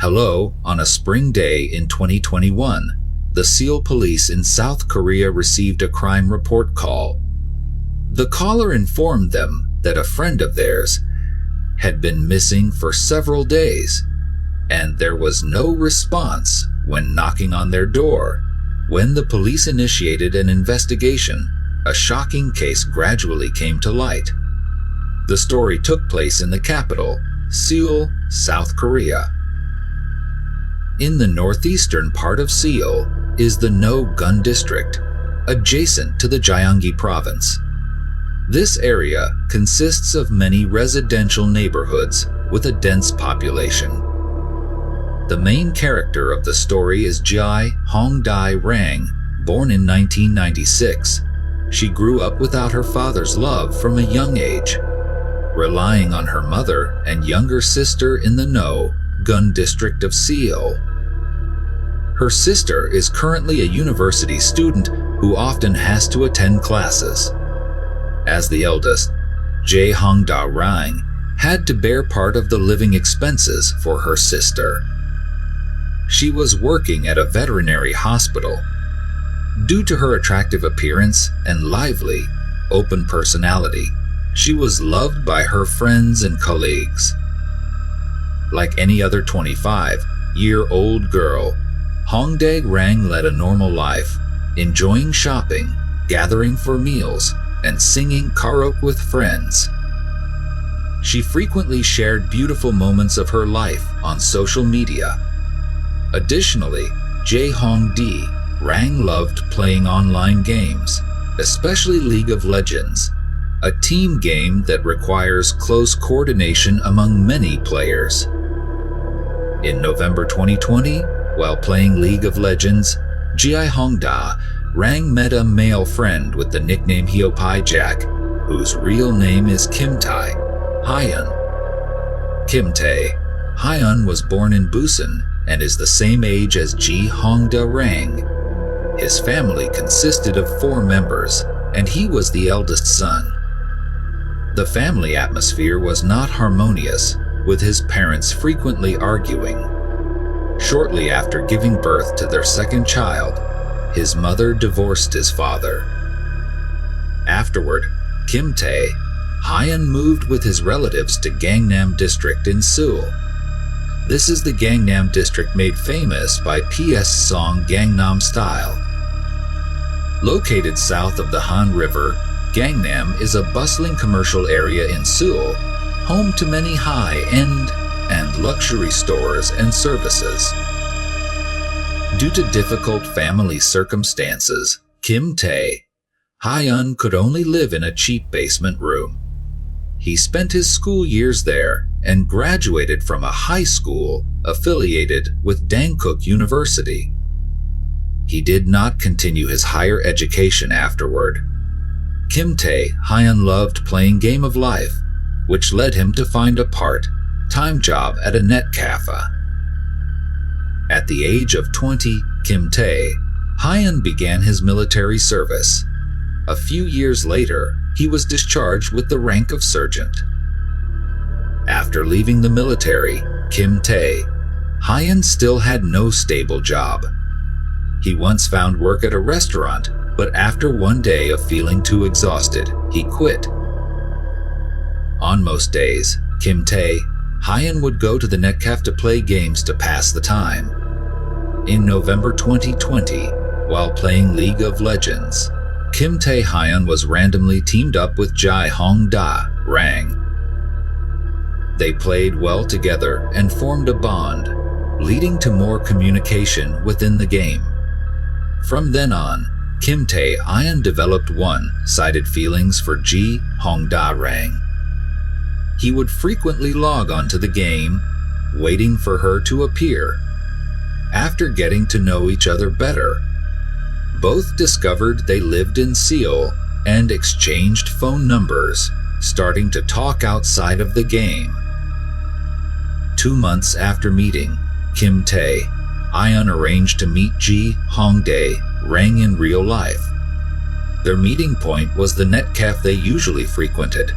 Hello, on a spring day in 2021, the Seoul police in South Korea received a crime report call. The caller informed them that a friend of theirs had been missing for several days, and there was no response when knocking on their door. When the police initiated an investigation, a shocking case gradually came to light. The story took place in the capital, Seoul, South Korea. In the northeastern part of Seoul is the No-Gun District, adjacent to the Gyeonggi province. This area consists of many residential neighborhoods with a dense population. The main character of the story is Jae Rang, born in 1996. She grew up without her father's love from a young age, relying on her mother and younger sister in the No-Gun District of Seoul. Her sister is currently a university student who often has to attend classes. As the eldest, Jae Rang had to bear part of the living expenses for her sister. She was working at a veterinary hospital. Due to her attractive appearance and lively, open personality, she was loved by her friends and colleagues. Like any other 25-year-old girl, Hongdae Rang led a normal life, enjoying shopping, gathering for meals, and singing karaoke with friends. She frequently shared beautiful moments of her life on social media. Additionally, Jae Rang loved playing online games, especially League of Legends, a team game that requires close coordination among many players. In November 2020, while playing League of Legends, Jae Rang met a male friend with the nickname Hyopai Jack, whose real name is Tae-Hyun. Tae-Hyun was born in Busan and is the same age as Jae Rang. His family consisted of 4 members, and he was the eldest son. The family atmosphere was not harmonious, with his parents frequently arguing. Shortly after giving birth to their second child, his mother divorced his father. Afterward, Tae-Hyun moved with his relatives to Gangnam District in Seoul. This is the Gangnam District made famous by PS song Gangnam Style. Located south of the Han River, Gangnam is a bustling commercial area in Seoul, home to many high-end and luxury stores and services. Due to difficult family circumstances, Tae-Hyun could only live in a cheap basement room. He spent his school years there and graduated from a high school affiliated with Dankook University. He did not continue his higher education afterward. Tae-Hyun loved playing Game of Life, which led him to find a part-time job at a net cafe. At the age of 20, Tae-Hyun began his military service. A few years later, he was discharged with the rank of sergeant. After leaving the military, Tae-Hyun still had no stable job. He once found work at a restaurant, but after one day of feeling too exhausted, he quit. On most days, Tae-Hyun would go to the netcafe to play games to pass the time. In November 2020, while playing League of Legends, Tae-Hyun was randomly teamed up with Jae Rang. They played well together and formed a bond, leading to more communication within the game. From then on, Tae-Hyun developed one-sided feelings for Jae Rang. He would frequently log onto the game, waiting for her to appear. After getting to know each other better, both discovered they lived in Seoul and exchanged phone numbers, starting to talk outside of the game. 2 months after meeting, Tae-Hyun arranged to meet Jae Rang in real life. Their meeting point was the net cafe they usually frequented.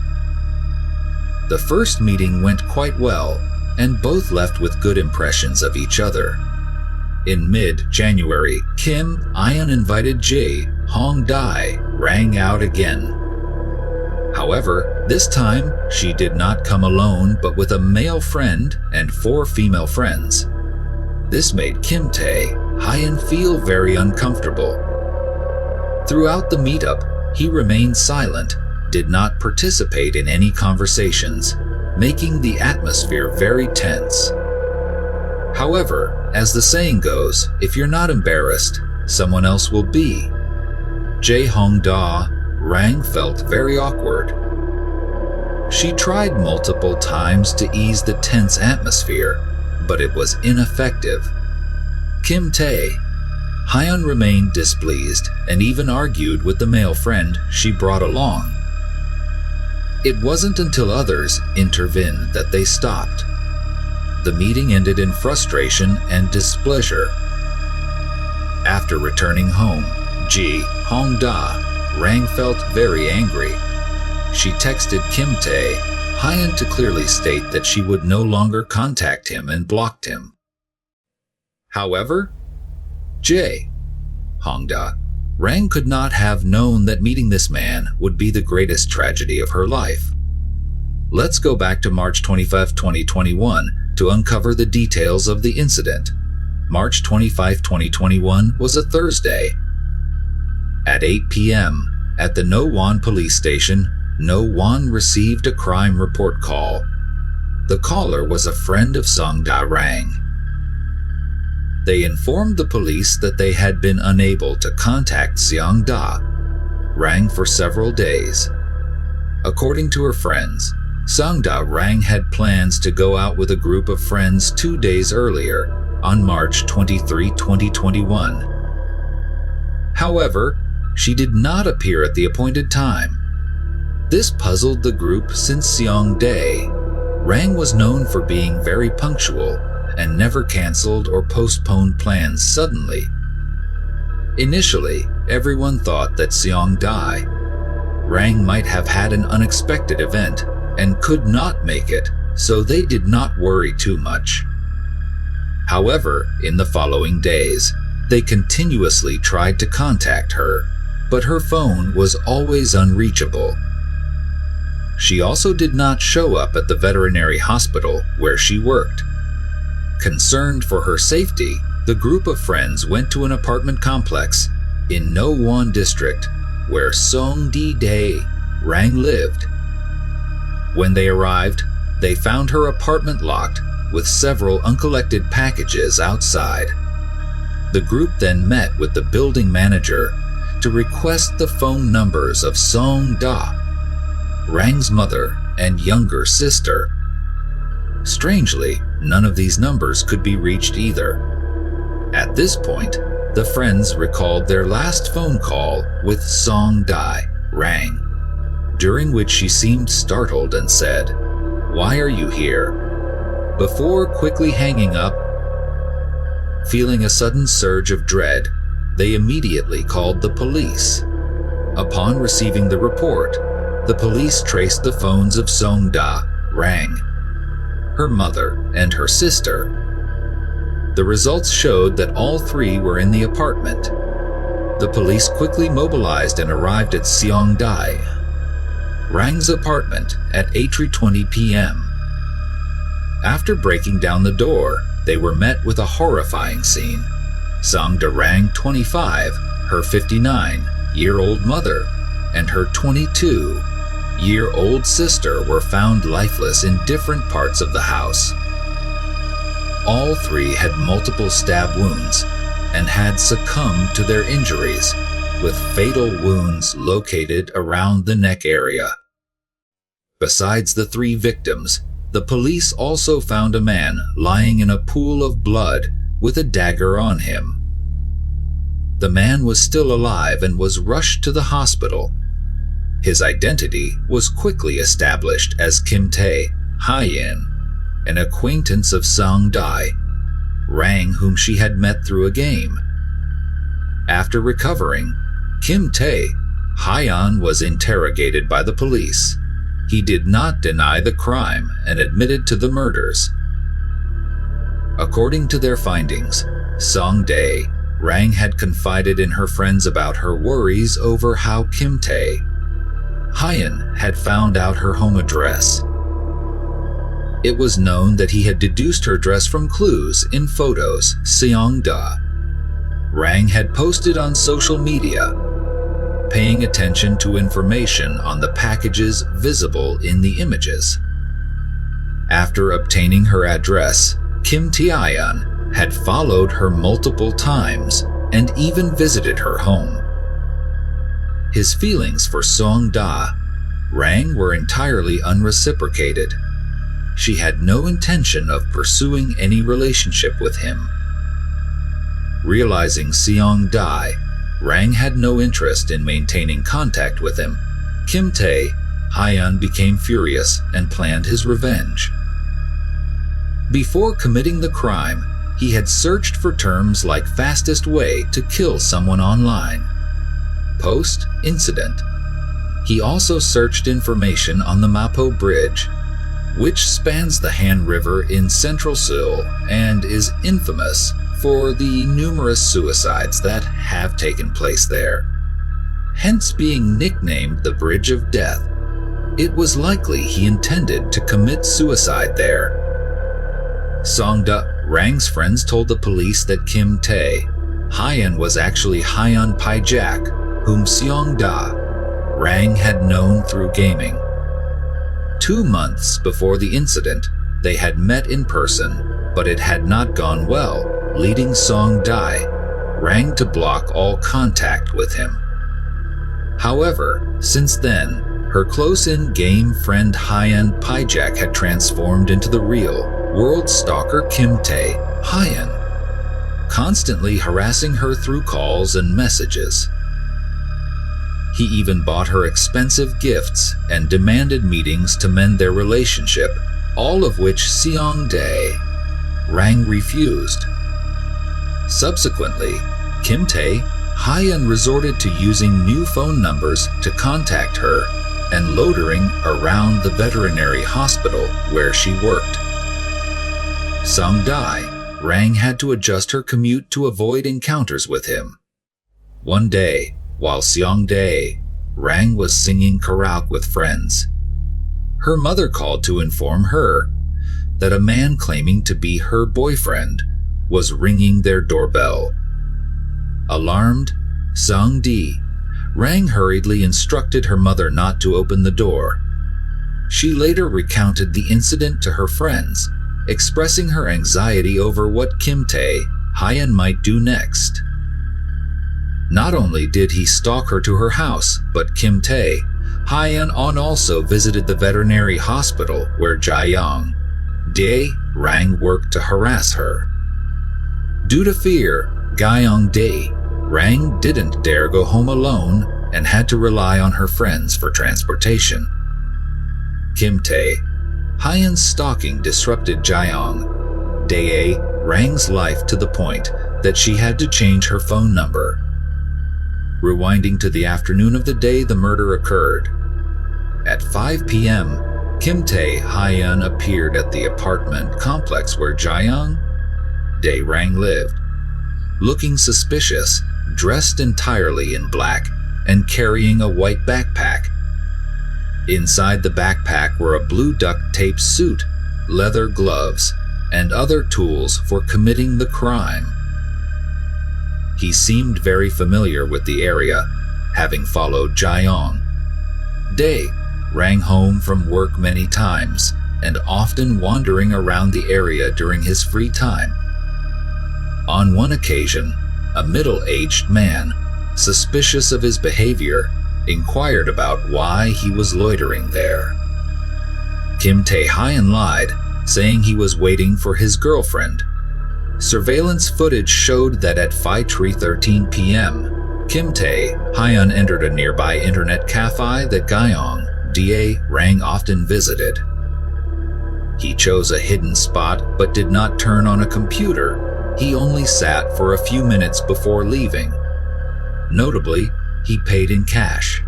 The first meeting went quite well, and both left with good impressions of each other. In mid-January, Kim Tae-Hyun invited Jae Rang out again. However, this time she did not come alone but with a male friend and 4 female friends. This made Kim Tae-Hyun feel very uncomfortable. Throughout the meetup, he remained silent, did not participate in any conversations, making the atmosphere very tense. However, as the saying goes, if you're not embarrassed, someone else will be. Jae Rang felt very awkward. She tried multiple times to ease the tense atmosphere, but it was ineffective. Kim Tae-Hyun remained displeased and even argued with the male friend she brought along. It wasn't until others intervened that they stopped. The meeting ended in frustration and displeasure. After returning home, Rang felt very angry. She texted Kim Tae-Hyun to clearly state that she would no longer contact him and blocked him. However, Rang could not have known that meeting this man would be the greatest tragedy of her life. Let's go back to March 25, 2021 to uncover the details of the incident. March 25, 2021 was a Thursday. At 8 p.m., at the No-Won police station, No-Won received a crime report call. The caller was a friend of Rang. They informed the police that they had been unable to contact Rang for several days. According to her friends, Rang had plans to go out with a group of friends 2 days earlier, on March 23, 2021. However, she did not appear at the appointed time. This puzzled the group since Rang was known for being very punctual and never canceled or postponed plans suddenly. Initially, everyone thought that Rang might have had an unexpected event and could not make it, so they did not worry too much. However, in the following days, they continuously tried to contact her, but her phone was always unreachable. She also did not show up at the veterinary hospital where she worked. Concerned for her safety, the group of friends went to an apartment complex in No-Won district where Song-Dae Rang lived. When they arrived, they found her apartment locked with several uncollected packages outside. The group then met with the building manager to request the phone numbers of Rang's mother and younger sister. Strangely, none of these numbers could be reached either. At this point, the friends recalled their last phone call with Rang, during which she seemed startled and said, "Why are you here?" before quickly hanging up. Feeling a sudden surge of dread, they immediately called the police. Upon receiving the report, the police traced the phones of Rang, her mother, and her sister. The results showed that all 3 were in the apartment. The police quickly mobilized and arrived at Rang's apartment at 8:20 p.m. After breaking down the door, they were met with a horrifying scene. Rang, 25, her 59-year-old mother, and her 22-year-old sister were found lifeless in different parts of the house. All 3 had multiple stab wounds and had succumbed to their injuries, with fatal wounds located around the neck area. Besides the 3 victims, the police also found a man lying in a pool of blood with a dagger on him. The man was still alive and was rushed to the hospital. His identity was quickly established as Kim Tae-Hyun, an acquaintance of Rang whom she had met through a game. After recovering, Kim Tae-Hyun was interrogated by the police. He did not deny the crime and admitted to the murders. According to their findings, Song-dae, Rang had confided in her friends about her worries over how Kim Tae-Hyun had found out her home address. It was known that he had deduced her address from clues in photos Seong-da Rang had posted on social media, paying attention to information on the packages visible in the images. After obtaining her address, Kim Tae-Hyun had followed her multiple times and even visited her home. His feelings for Song-da Rang were entirely unreciprocated. She had no intention of pursuing any relationship with him. Realizing Seong-da Rang had no interest in maintaining contact with him, Kim Tae-Hyun became furious and planned his revenge. Before committing the crime, he had searched for terms like fastest way to kill someone online. Post-incident, he also searched information on the Mapo Bridge, which spans the Han River in central Seoul and is infamous for the numerous suicides that have taken place there. Hence being nicknamed the Bridge of Death, it was likely he intended to commit suicide there. Song-da Rang's friends told the police that Kim Tae-Hyun was actually Hyun Pai-jak, whom Seong-da Rang had known through gaming. 2 months before the incident, they had met in person, but it had not gone well, leading Song-da Rang to block all contact with him. However, since then, her close-in-game friend Hyun Pai-jak had transformed into the real-world stalker Kim Tae-Hyun, constantly harassing her through calls and messages. He even bought her expensive gifts and demanded meetings to mend their relationship, all of which Seong-da Rang refused. Subsequently, Kim Tae-Hyun resorted to using new phone numbers to contact her and loitering around the veterinary hospital where she worked. Song-da Rang had to adjust her commute to avoid encounters with him. One day, while Seong-da Rang was singing karaoke with friends, her mother called to inform her that a man claiming to be her boyfriend was ringing their doorbell. Alarmed, Song-da Rang hurriedly instructed her mother not to open the door. She later recounted the incident to her friends, expressing her anxiety over what Kim Tae-Hyun might do next. Not only did he stalk her to her house, but Kim Tae-Hyun also visited the veterinary hospital where Gyeong-dae Rang worked to harass her. Due to fear, Gyeong-dae Rang didn't dare go home alone and had to rely on her friends for transportation. Kim Tae-Hyun's stalking disrupted Gyeong-dae Rang's life to the point that she had to change her phone number. Rewinding to the afternoon of the day the murder occurred. At 5 p.m., Kim Tae-Hyun appeared at the apartment complex where Gyeong-dae Rang lived, looking suspicious, dressed entirely in black and carrying a white backpack. Inside the backpack were a blue duct tape suit, leather gloves, and other tools for committing the crime. He seemed very familiar with the area, having followed Gyeong-dae Rang home from work many times and often wandering around the area during his free time. On one occasion, a middle-aged man, suspicious of his behavior, inquired about why he was loitering there. Kim Tae-Hyun lied, saying he was waiting for his girlfriend. Surveillance footage showed that at 5:13 p.m., Kim Tae-Hyun entered a nearby internet cafe that Gyeong-dae Rang often visited. He chose a hidden spot but did not turn on a computer. He only sat for a few minutes before leaving. Notably, he paid in cash.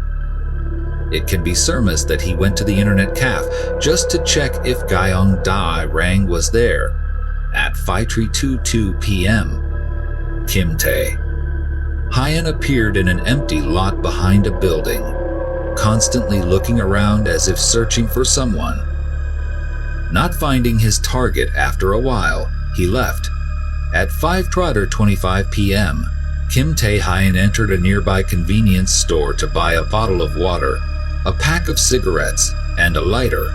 It can be surmised that he went to the internet cafe just to check if Gyeong-dae Rang was there. At at 5:22 p.m. Kim Tae-Hyun appeared in an empty lot behind a building, constantly looking around as if searching for someone. Not finding his target after a while, he left. At 5:25 p.m., Kim Tae-Hyun entered a nearby convenience store to buy a bottle of water, a pack of cigarettes, and a lighter.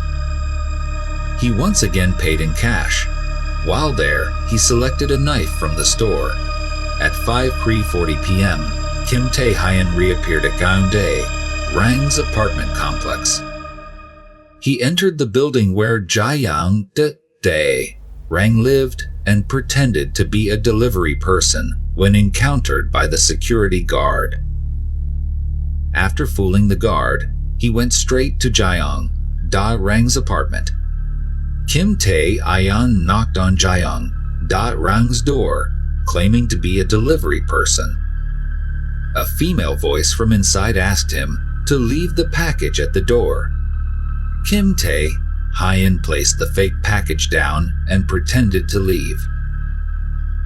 He once again paid in cash. While there, he selected a knife from the store. At 5:40 p.m., Kim Tae-Hyun reappeared at Rang's apartment complex. He entered the building where Jae-young Rang lived and pretended to be a delivery person when encountered by the security guard. After fooling the guard, he went straight to Jae-young Rang's apartment. Kim Tae-Hyun knocked on Jae-young Rang's door, claiming to be a delivery person. A female voice from inside asked him to leave the package at the door. Kim Tae-Hyun placed the fake package down and pretended to leave.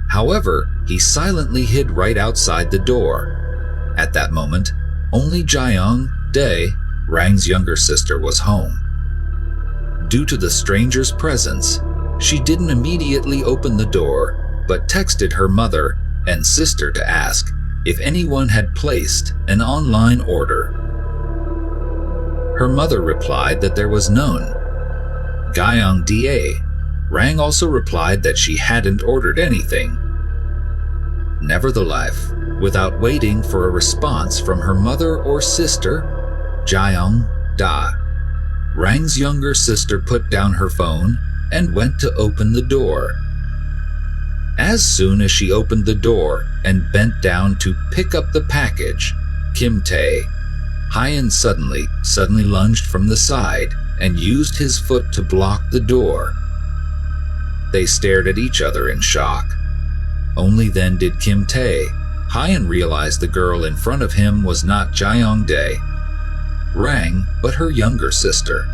However, he silently hid right outside the door. At that moment, only Jae-young Rang's younger sister was home. Due to the stranger's presence, she didn't immediately open the door, but texted her mother and sister to ask if anyone had placed an online order. Her mother replied that there was none. Jae-young Rang also replied that she hadn't ordered anything. Nevertheless, without waiting for a response from her mother or sister, Jae-young Rang's younger sister put down her phone and went to open the door. As soon as she opened the door and bent down to pick up the package, Kim Tae-Hyun suddenly lunged from the side and used his foot to block the door. They stared at each other in shock. Only then did Kim Tae-Hyun realize the girl in front of him was not Jae-young Rang, but her younger sister.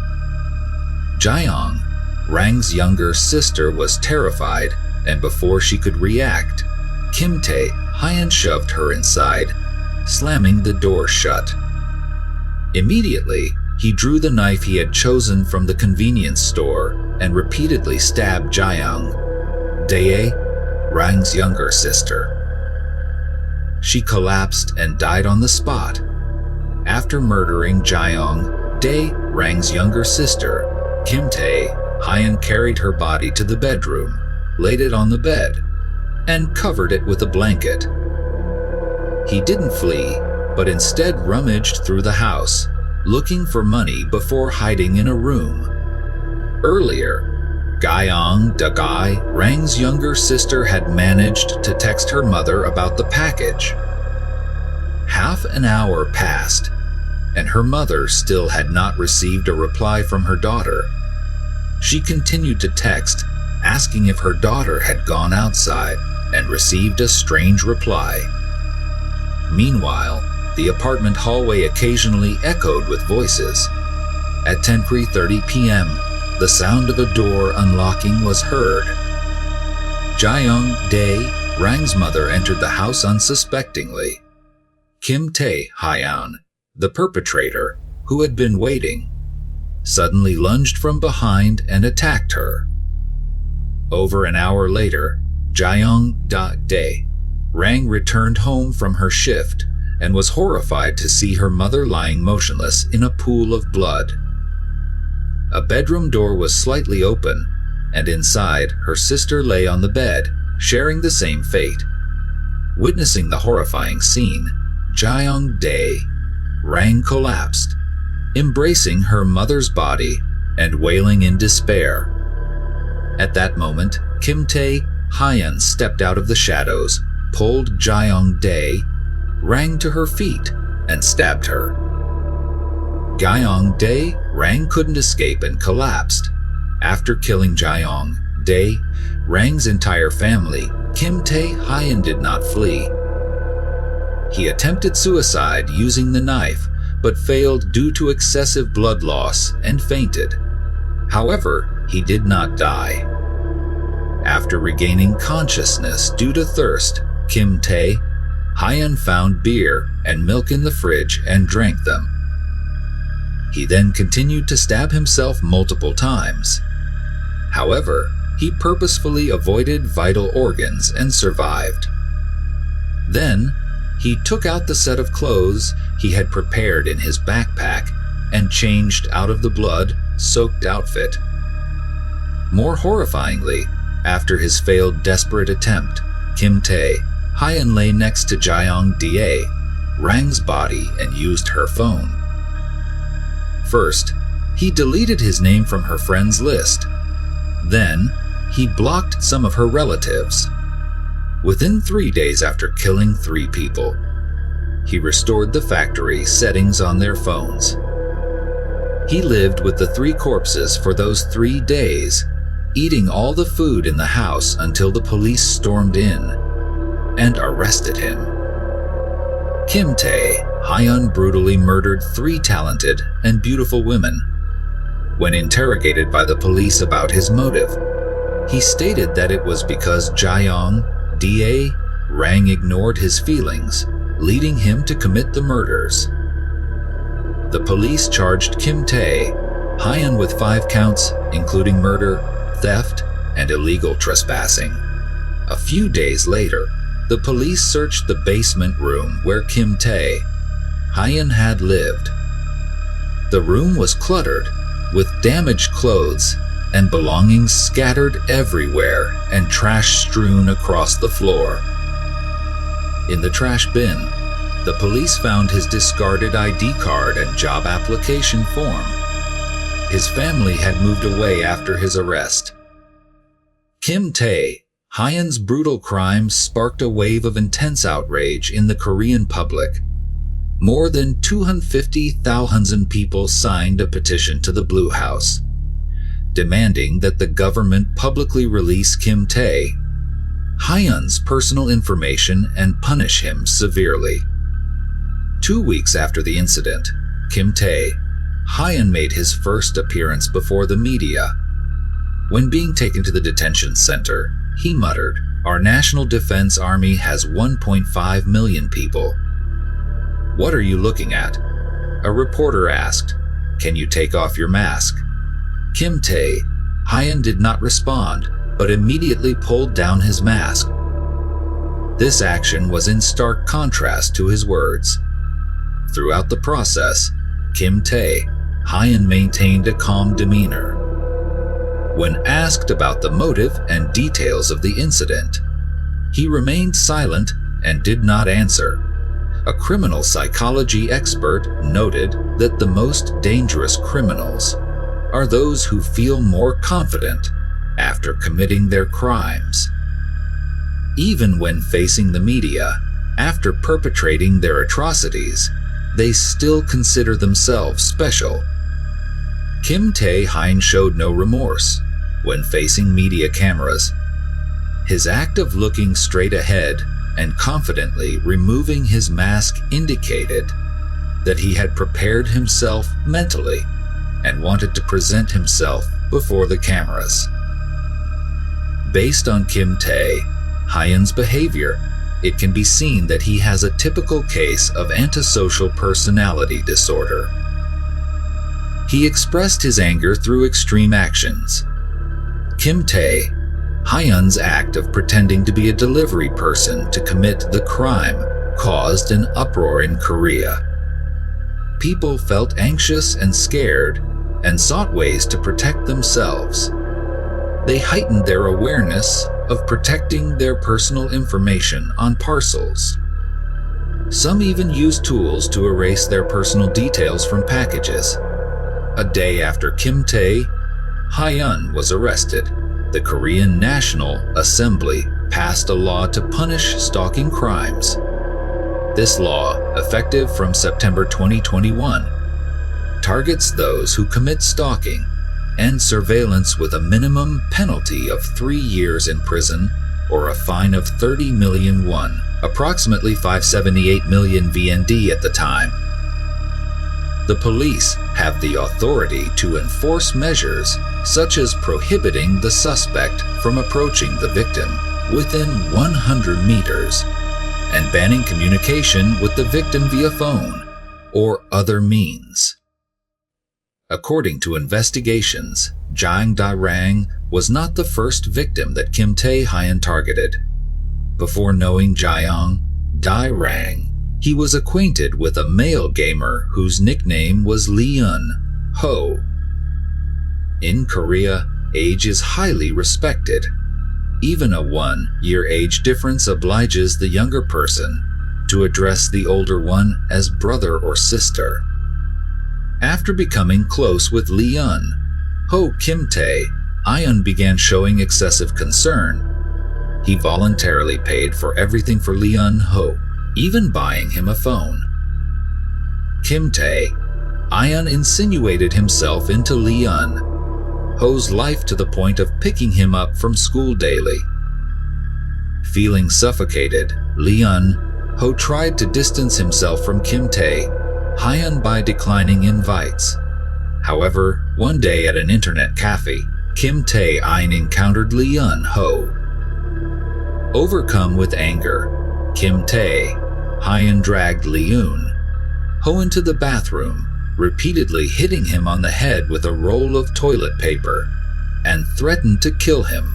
Jae-young Rang's younger sister was terrified, and before she could react, Kim Tae-Hyun shoved her inside, slamming the door shut. Immediately, he drew the knife he had chosen from the convenience store and repeatedly stabbed Jae-young Rang's younger sister. She collapsed and died on the spot. After murdering Jae-young Rang's younger sister, Kim Tae-Hyun carried her body to the bedroom, laid it on the bed, and covered it with a blanket. He didn't flee, but instead rummaged through the house, looking for money before hiding in a room. Earlier, Jae-young Rang's younger sister had managed to text her mother about the package. Half an hour passed, and her mother still had not received a reply from her daughter. She continued to text, asking if her daughter had gone outside, and received a strange reply. Meanwhile, the apartment hallway occasionally echoed with voices. At 10:30 p.m., the sound of a door unlocking was heard. Jae-young Rang's mother entered the house unsuspectingly. Kim Tae-Hyun, the perpetrator, who had been waiting, suddenly lunged from behind and attacked her. Over an hour later, Jae-young Rang returned home from her shift and was horrified to see her mother lying motionless in a pool of blood. A bedroom door was slightly open, and inside, her sister lay on the bed, sharing the same fate. Witnessing the horrifying scene, Jae-young Rang collapsed, embracing her mother's body and wailing in despair. At that moment, Kim Tae-Hyun stepped out of the shadows, pulled Jae-young Rang to her feet, and stabbed her. Jae-young Rang couldn't escape and collapsed. After killing Jae-young Rang's entire family, Kim Tae-Hyun did not flee. He attempted suicide using the knife, but failed due to excessive blood loss and fainted. However, he did not die. After regaining consciousness due to thirst, Kim Tae-Hyun found beer and milk in the fridge and drank them. He then continued to stab himself multiple times. However, he purposefully avoided vital organs and survived. Then, he took out the set of clothes he had prepared in his backpack and changed out of the blood-soaked outfit. More horrifyingly, after his failed desperate attempt, Kim Tae-Hyun lay next to Jaeyoung Da, Rang's body, and used her phone. First, he deleted his name from her friends list. Then, he blocked some of her relatives. Within 3 days after killing 3 people, he restored the factory settings on their phones. He lived with the 3 corpses for those 3 days, eating all the food in the house until the police stormed in and arrested him. Kim Tae-Hyun brutally murdered 3 talented and beautiful women. When interrogated by the police about his motive, he stated that it was because Jaeyoung Da Rang ignored his feelings, leading him to commit the murders. The police charged Kim Tae-Hyun with 5 counts, including murder, theft, and illegal trespassing. A few days later, the police searched the basement room where Kim Tae-Hyun had lived. The room was cluttered, with damaged clothes and belongings scattered everywhere and trash strewn across the floor. In the trash bin, the police found his discarded ID card and job application form. His family had moved away after his arrest. Kim Tae-Hyun's brutal crimes sparked a wave of intense outrage in the Korean public. More than 250,000 people signed a petition to the Blue House, demanding that the government publicly release Kim Tae-Hyun's personal information and punish him severely. 2 weeks after the incident, Kim Tae-Hyun made his first appearance before the media. When being taken to the detention center, he muttered, "Our National Defense Army has 1.5 million people. What are you looking at?" A reporter asked, "Can you take off your mask?" Kim Tae-Hyun did not respond, but immediately pulled down his mask. This action was in stark contrast to his words. Throughout the process, Kim Tae-Hyun maintained a calm demeanor. When asked about the motive and details of the incident, he remained silent and did not answer. A criminal psychology expert noted that the most dangerous criminals are those who feel more confident after committing their crimes. Even when facing the media, after perpetrating their atrocities, they still consider themselves special. Kim Tae-Hyun showed no remorse when facing media cameras. His act of looking straight ahead and confidently removing his mask indicated that he had prepared himself mentally and wanted to present himself before the cameras. Based on Kim Tae-Hyun's behavior, it can be seen that he has a typical case of antisocial personality disorder. He expressed his anger through extreme actions. Kim Tae-Hyun's act of pretending to be a delivery person to commit the crime caused an uproar in Korea. People felt anxious and scared and sought ways to protect themselves. They heightened their awareness of protecting their personal information on parcels. Some even used tools to erase their personal details from packages. A day after Kim Tae-Hyun was arrested, the Korean National Assembly passed a law to punish stalking crimes. This law, effective from September 2021, targets those who commit stalking and surveillance with a minimum penalty of 3 years in prison or a fine of 30 million won, approximately 578 million VND at the time. The police have the authority to enforce measures such as prohibiting the suspect from approaching the victim within 100 meters and banning communication with the victim via phone or other means. According to investigations, Jang Da-rang was not the first victim that Kim Tae-Hyun targeted. Before knowing Jang Da-rang, he was acquainted with a male gamer whose nickname was Leon Ho. In Korea, age is highly respected. Even a 1-year age difference obliges the younger person to address the older one as brother or sister. After becoming close with Leon Ho, Kim Tae-Hyun began showing excessive concern. He voluntarily paid for everything for Leon Ho, even buying him a phone. Kim Tae-Hyun insinuated himself into Leon Ho's life to the point of picking him up from school daily. Feeling suffocated, Leon Ho tried to distance himself from Kim Tae-Hyun by declining invites. However, one day at an internet cafe, Kim Tae-Hyun encountered Leon Ho. Overcome with anger, Kim Tae-Hyun dragged Leon Ho into the bathroom, repeatedly hitting him on the head with a roll of toilet paper, and threatened to kill him.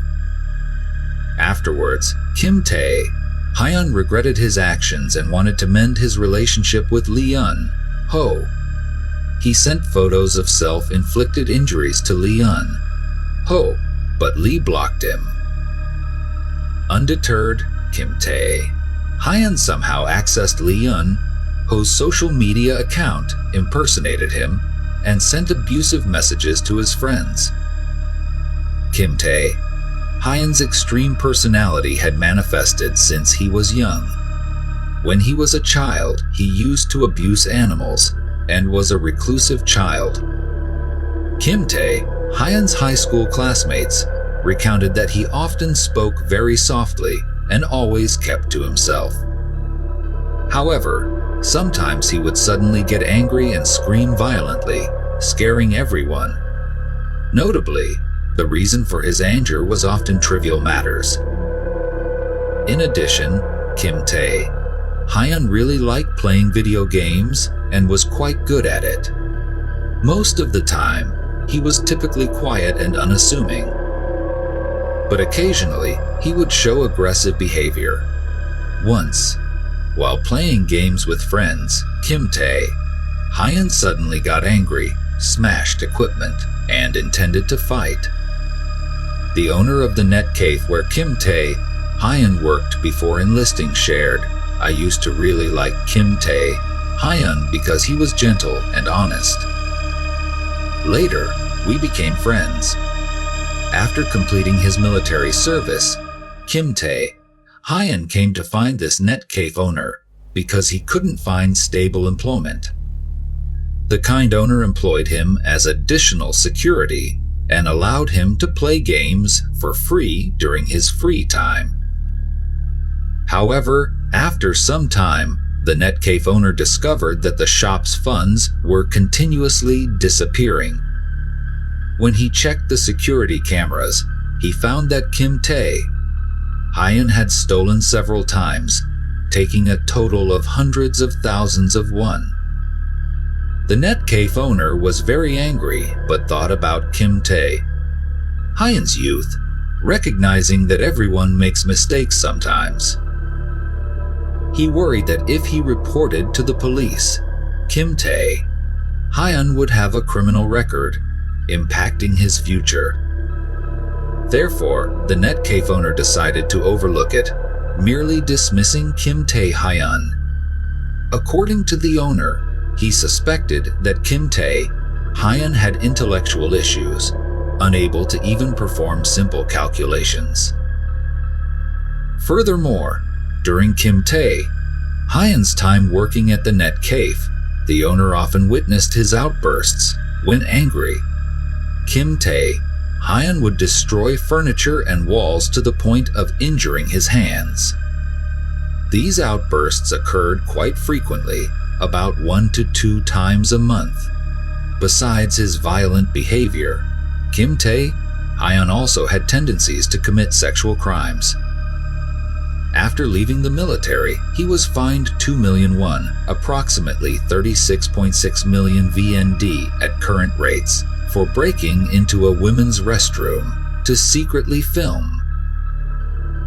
Afterwards, Kim Tae-Hyun regretted his actions and wanted to mend his relationship with Leon Ho. He sent photos of self-inflicted injuries to Leon Ho, but Lee blocked him. Undeterred, Kim Tae-Hyun somehow accessed Leon Ho's social media account, impersonated him, and sent abusive messages to his friends. Kim Tae-Hyun's extreme personality had manifested since he was young. When he was a child, he used to abuse animals and was a reclusive child. Kim Tae-Hyun's high school classmates recounted that he often spoke very softly and always kept to himself. However, sometimes he would suddenly get angry and scream violently, scaring everyone. Notably, the reason for his anger was often trivial matters. In addition, Kim Tae-Hyun really liked playing video games and was quite good at it. Most of the time, he was typically quiet and unassuming. But occasionally, he would show aggressive behavior. Once, while playing games with friends, Kim Tae-Hyun suddenly got angry, smashed equipment, and intended to fight. The owner of the net cafe where Kim Tae-Hyun worked before enlisting shared, "I used to really like Kim Tae-Hyun because he was gentle and honest. Later, we became friends." After completing his military service, Kim Tae-Hyun came to find this net cafe owner because he couldn't find stable employment. The kind owner employed him as additional security and allowed him to play games for free during his free time. However, after some time, the net cafe owner discovered that the shop's funds were continuously disappearing. When he checked the security cameras, he found that Kim Tae-Hyun had stolen several times, taking a total of hundreds of thousands of won. The net cafe owner was very angry but thought about Kim Tae-Hyun's youth, recognizing that everyone makes mistakes sometimes. He worried that if he reported to the police, Kim Tae-Hyun would have a criminal record, impacting his future. Therefore, the net cafe owner decided to overlook it, merely dismissing Kim Tae-Hyun. According to the owner, he suspected that Kim Tae-Hyun had intellectual issues, unable to even perform simple calculations. Furthermore, during Kim Tae-Hyun's time working at the net cafe, the owner often witnessed his outbursts. When angry, Kim Tae-Hyun would destroy furniture and walls to the point of injuring his hands. These outbursts occurred quite frequently, about 1 to 2 times a month. Besides his violent behavior, Kim Tae-Hyun also had tendencies to commit sexual crimes. After leaving the military, he was fined 2 million won, approximately 36.6 million VND at current rates, for breaking into a women's restroom to secretly film.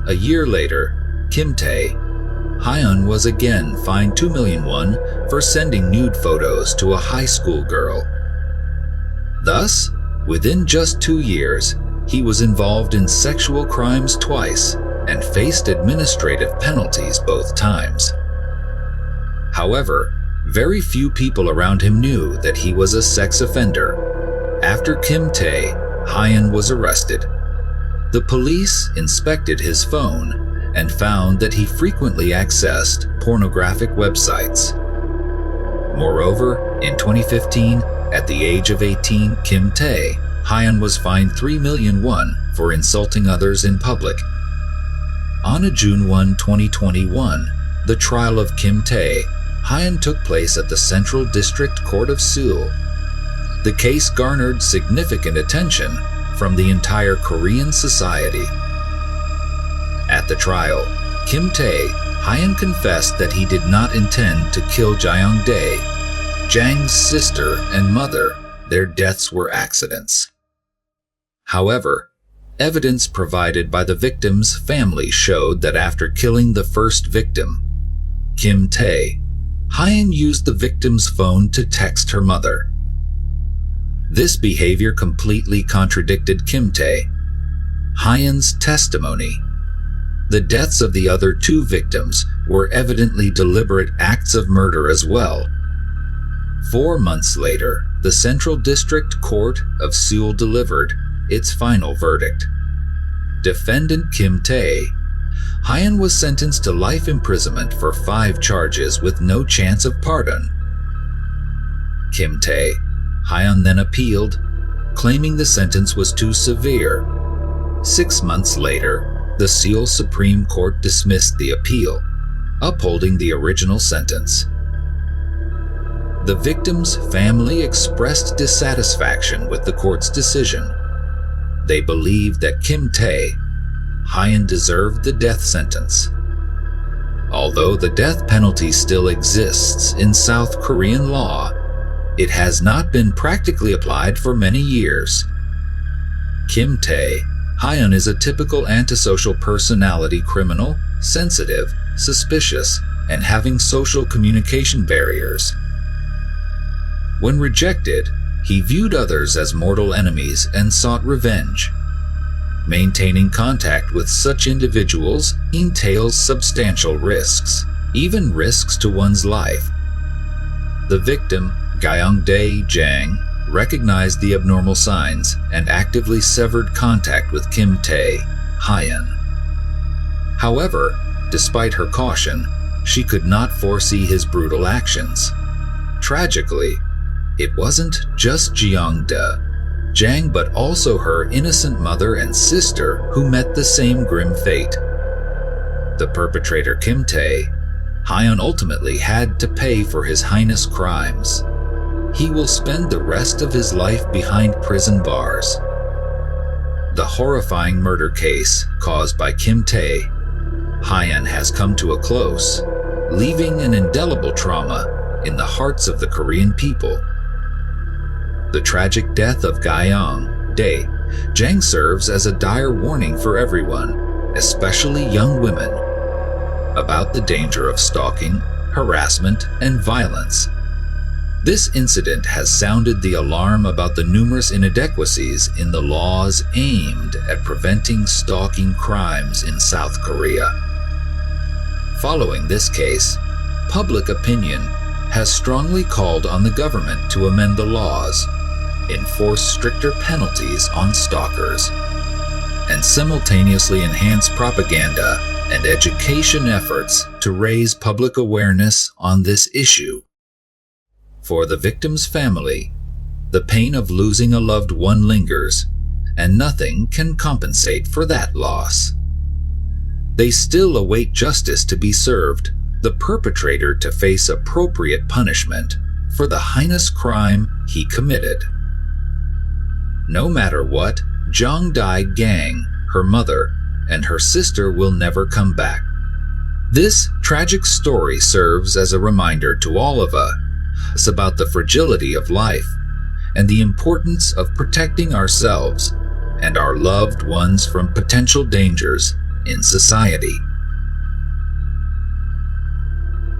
A year later, Kim Tae-Hyun was again fined 2 million won for sending nude photos to a high school girl. Thus, within just 2 years, he was involved in sexual crimes twice and faced administrative penalties both times. However, very few people around him knew that he was a sex offender. After Kim Tae-Hyun was arrested, the police inspected his phone and found that he frequently accessed pornographic websites. Moreover, in 2015, at the age of 18, Kim Tae-Hyun was fined 3 million won for insulting others in public. On June 1, 2021, the trial of Kim Tae-Hyun took place at the Central District Court of Seoul. The case garnered significant attention from the entire Korean society. At the trial, Kim Tae-Hyun confessed that he did not intend to kill Jae-dae, Jang's sister and mother. Their deaths were accidents. However, evidence provided by the victim's family showed that after killing the first victim, Kim Tae-Hyun used the victim's phone to text her mother. This behavior completely contradicted Kim Tae-Hyun's testimony. The deaths of the other 2 victims were evidently deliberate acts of murder as well. 4 months later, the Central District Court of Seoul delivered its final verdict. Defendant Kim Tae-Hyun was sentenced to life imprisonment for 5 charges with no chance of pardon. Kim Tae-Hyun then appealed, claiming the sentence was too severe. 6 months later, the Seoul Supreme Court dismissed the appeal, upholding the original sentence. The victim's family expressed dissatisfaction with the court's decision. They believed that Kim Tae-Hyun deserved the death sentence. Although the death penalty still exists in South Korean law, it has not been practically applied for many years. Kim Tae-Hyun is a typical antisocial personality criminal, sensitive, suspicious, and having social communication barriers. When rejected, he viewed others as mortal enemies and sought revenge. Maintaining contact with such individuals entails substantial risks, even risks to one's life. The victim, Jae-dae Jang, recognized the abnormal signs and actively severed contact with Kim Tae-Hyun. However, despite her caution, she could not foresee his brutal actions. Tragically, it wasn't just Jae-dae Jang but also her innocent mother and sister who met the same grim fate. The perpetrator Kim Tae-Hyun ultimately had to pay for his heinous crimes. He will spend the rest of his life behind prison bars. The horrifying murder case caused by Kim Tae-Hyun has come to a close, leaving an indelible trauma in the hearts of the Korean people. The tragic death of Jae-dae Jang serves as a dire warning for everyone, especially young women, about the danger of stalking, harassment, and violence. This incident has sounded the alarm about the numerous inadequacies in the laws aimed at preventing stalking crimes in South Korea. Following this case, public opinion has strongly called on the government to amend the laws, enforce stricter penalties on stalkers, and simultaneously enhance propaganda and education efforts to raise public awareness on this issue. For the victim's family, the pain of losing a loved one lingers, and nothing can compensate for that loss. They still await justice to be served, the perpetrator to face appropriate punishment for the heinous crime he committed. No matter what, Jung Dae Gang, her mother, and her sister will never come back. This tragic story serves as a reminder to all of us about the fragility of life and the importance of protecting ourselves and our loved ones from potential dangers in society.